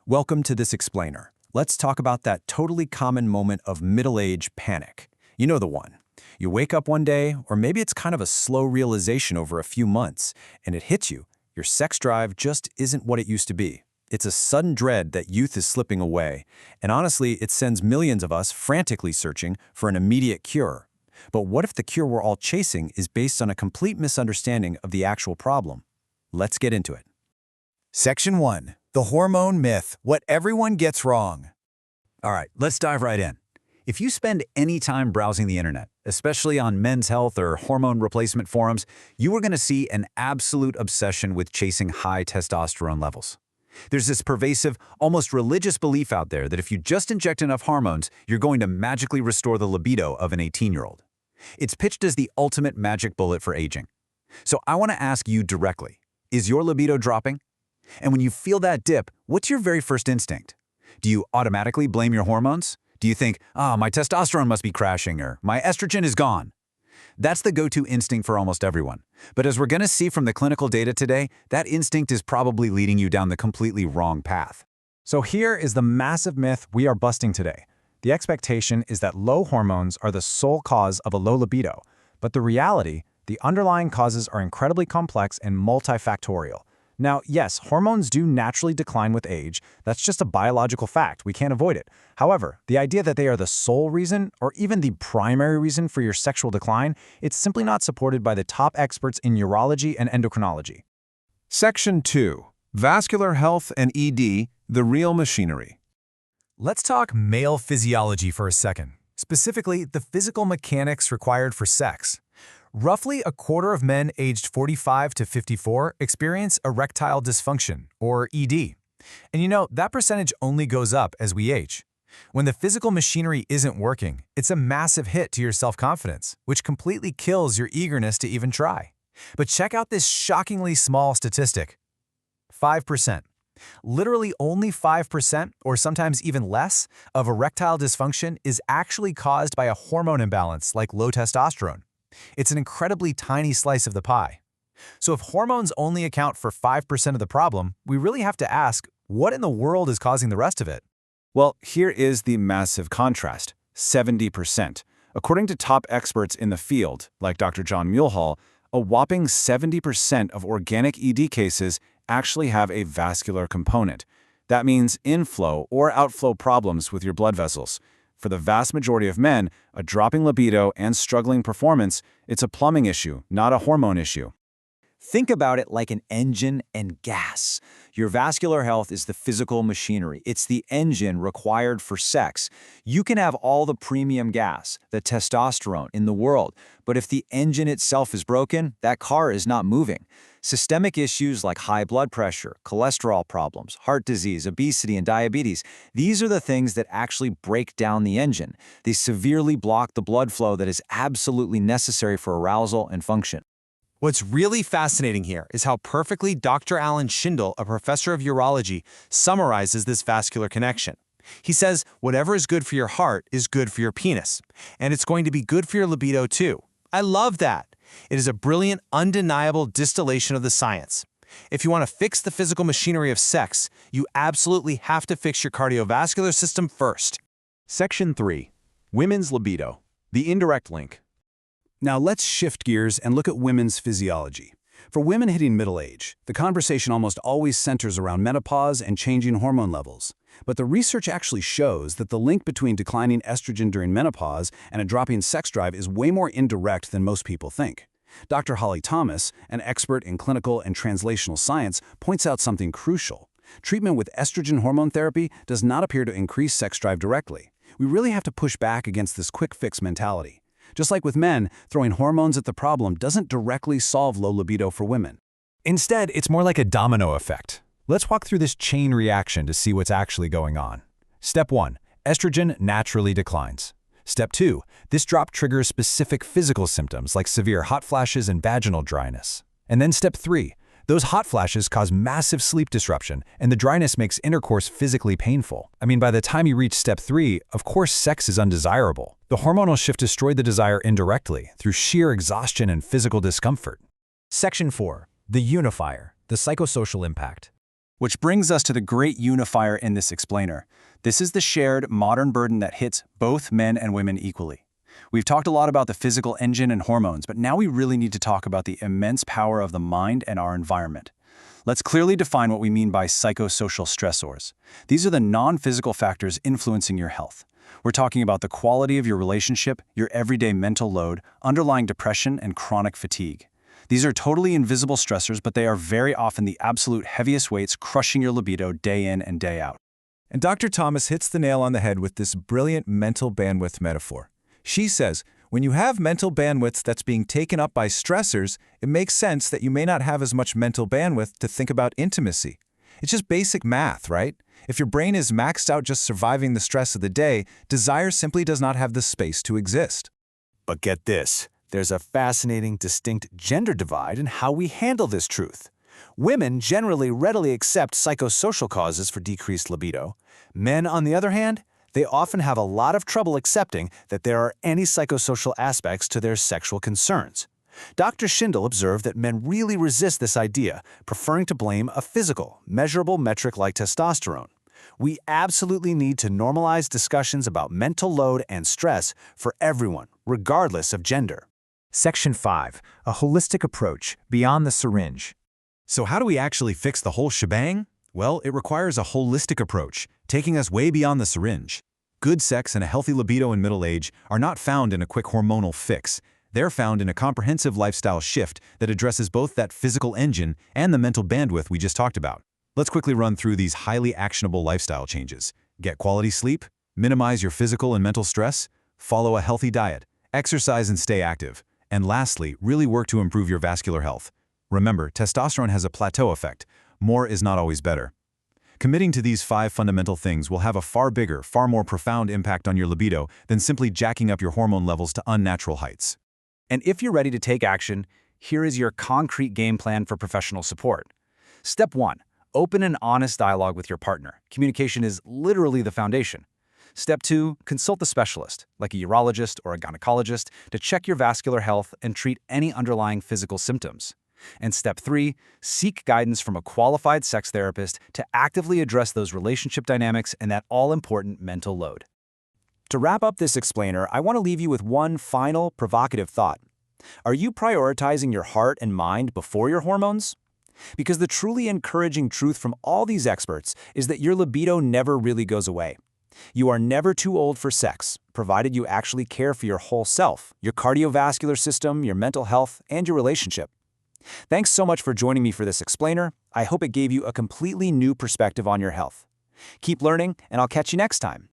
Welcome to this explainer. Let's talk about that totally common moment of middle-age panic. You know the one. You wake up one day, or maybe it's kind of a slow realization over a few months, and it hits you. Your sex drive just isn't what it used to be. It's a sudden dread that youth is slipping away, and honestly, it sends millions of us frantically searching for an immediate cure. But what if the cure we're all chasing is based on a complete misunderstanding of the actual problem? Let's get into it. Section 1. The hormone myth, what everyone gets wrong. All right, let's dive right in. If you spend any time browsing the internet, especially on men's health or hormone replacement forums, you are going to see an absolute obsession with chasing high testosterone levels. There's this pervasive, almost religious belief out there that if you just inject enough hormones, you're going to magically restore the libido of an 18-year-old. It's pitched as the ultimate magic bullet for aging. So I want to ask you directly, is your libido dropping? And when you feel that dip, what's your very first instinct? Do you automatically blame your hormones? Do you think, my testosterone must be crashing, or my estrogen is gone? That's the go-to instinct for almost everyone. But as we're going to see from the clinical data today, that instinct is probably leading you down the completely wrong path. So here is the massive myth we are busting today. The expectation is that low hormones are the sole cause of a low libido. But the reality, the underlying causes are incredibly complex and multifactorial. Now, yes, hormones do naturally decline with age. That's just a biological fact. We can't avoid it. However, the idea that they are the sole reason or even the primary reason for your sexual decline, it's simply not supported by the top experts in urology and endocrinology. Section 2. Vascular Health and ED, the real machinery. Let's talk male physiology for a second, specifically the physical mechanics required for sex. Roughly a quarter of men aged 45 to 54 experience erectile dysfunction, or ED. And you know, that percentage only goes up as we age. When the physical machinery isn't working, it's a massive hit to your self-confidence, which completely kills your eagerness to even try. But check out this shockingly small statistic. 5%. Literally only 5%, or sometimes even less, of erectile dysfunction is actually caused by a hormone imbalance like low testosterone. It's an incredibly tiny slice of the pie. So if hormones only account for 5% of the problem, we really have to ask, what in the world is causing the rest of it? Well, here is the massive contrast, 70%. According to top experts in the field, like Dr. John Mulhall, a whopping 70% of organic ED cases actually have a vascular component. That means inflow or outflow problems with your blood vessels. For the vast majority of men, a dropping libido and struggling performance, it's a plumbing issue, not a hormone issue. Think about it like an engine and gas. Your vascular health is the physical machinery. It's the engine required for sex. You can have all the premium gas, the testosterone, in the world, but if the engine itself is broken, that car is not moving. Systemic issues like high blood pressure, cholesterol problems, heart disease, obesity, and diabetes, these are the things that actually break down the engine. They severely block the blood flow that is absolutely necessary for arousal and function. What's really fascinating here is how perfectly Dr. Alan Schindel, a professor of urology, summarizes this vascular connection. He says, whatever is good for your heart is good for your penis, and it's going to be good for your libido too. I love that. It is a brilliant, undeniable distillation of the science. If you want to fix the physical machinery of sex, you absolutely have to fix your cardiovascular system first. Section 3. Women's libido, the indirect link. Now let's shift gears and look at women's physiology. For women hitting middle age, the conversation almost always centers around menopause and changing hormone levels. But the research actually shows that the link between declining estrogen during menopause and a dropping sex drive is way more indirect than most people think. Dr. Holly Thomas, an expert in clinical and translational science, points out something crucial. Treatment with estrogen hormone therapy does not appear to increase sex drive directly. We really have to push back against this quick fix mentality. Just like with men, throwing hormones at the problem doesn't directly solve low libido for women. Instead, it's more like a domino effect. Let's walk through this chain reaction to see what's actually going on. Step 1. Estrogen naturally declines. Step 2. This drop triggers specific physical symptoms like severe hot flashes and vaginal dryness. And then Step 3. Those hot flashes cause massive sleep disruption, and the dryness makes intercourse physically painful. I mean, by the time you reach Step 3, of course sex is undesirable. The hormonal shift destroyed the desire indirectly, through sheer exhaustion and physical discomfort. Section 4. The unifier, the psychosocial impact. Which brings us to the great unifier in this explainer. This is the shared, modern burden that hits both men and women equally. We've talked a lot about the physical engine and hormones, but now we really need to talk about the immense power of the mind and our environment. Let's clearly define what we mean by psychosocial stressors. These are the non-physical factors influencing your health. We're talking about the quality of your relationship, your everyday mental load, underlying depression, and chronic fatigue. These are totally invisible stressors, but they are very often the absolute heaviest weights crushing your libido day in and day out. And Dr. Thomas hits the nail on the head with this brilliant mental bandwidth metaphor. She says, when you have mental bandwidth that's being taken up by stressors, it makes sense that you may not have as much mental bandwidth to think about intimacy. It's just basic math, right? If your brain is maxed out just surviving the stress of the day, desire simply does not have the space to exist. But get this, there's a fascinating, distinct gender divide in how we handle this truth. Women generally readily accept psychosocial causes for decreased libido. Men, on the other hand, they often have a lot of trouble accepting that there are any psychosocial aspects to their sexual concerns. Dr. Schindel observed that men really resist this idea, preferring to blame a physical, measurable metric like testosterone. We absolutely need to normalize discussions about mental load and stress for everyone, regardless of gender. Section 5. A holistic approach, beyond the syringe. So how do we actually fix the whole shebang? Well, it requires a holistic approach, taking us way beyond the syringe. Good sex and a healthy libido in middle age are not found in a quick hormonal fix. They're found in a comprehensive lifestyle shift that addresses both that physical engine and the mental bandwidth we just talked about. Let's quickly run through these highly actionable lifestyle changes. Get quality sleep, minimize your physical and mental stress, follow a healthy diet, exercise and stay active, and lastly, really work to improve your vascular health. Remember, testosterone has a plateau effect. More is not always better. Committing to these 5 fundamental things will have a far bigger, far more profound impact on your libido than simply jacking up your hormone levels to unnatural heights. And if you're ready to take action, here is your concrete game plan for professional support. Step 1. Open an honest dialogue with your partner. Communication is literally the foundation. Step 2. Consult a specialist, like a urologist or a gynecologist, to check your vascular health and treat any underlying physical symptoms. And Step 3. Seek guidance from a qualified sex therapist to actively address those relationship dynamics and that all-important mental load. To wrap up this explainer, I want to leave you with one final, provocative thought. Are you prioritizing your heart and mind before your hormones? Because the truly encouraging truth from all these experts is that your libido never really goes away. You are never too old for sex, provided you actually care for your whole self, your cardiovascular system, your mental health, and your relationship. Thanks so much for joining me for this explainer. I hope it gave you a completely new perspective on your health. Keep learning, and I'll catch you next time.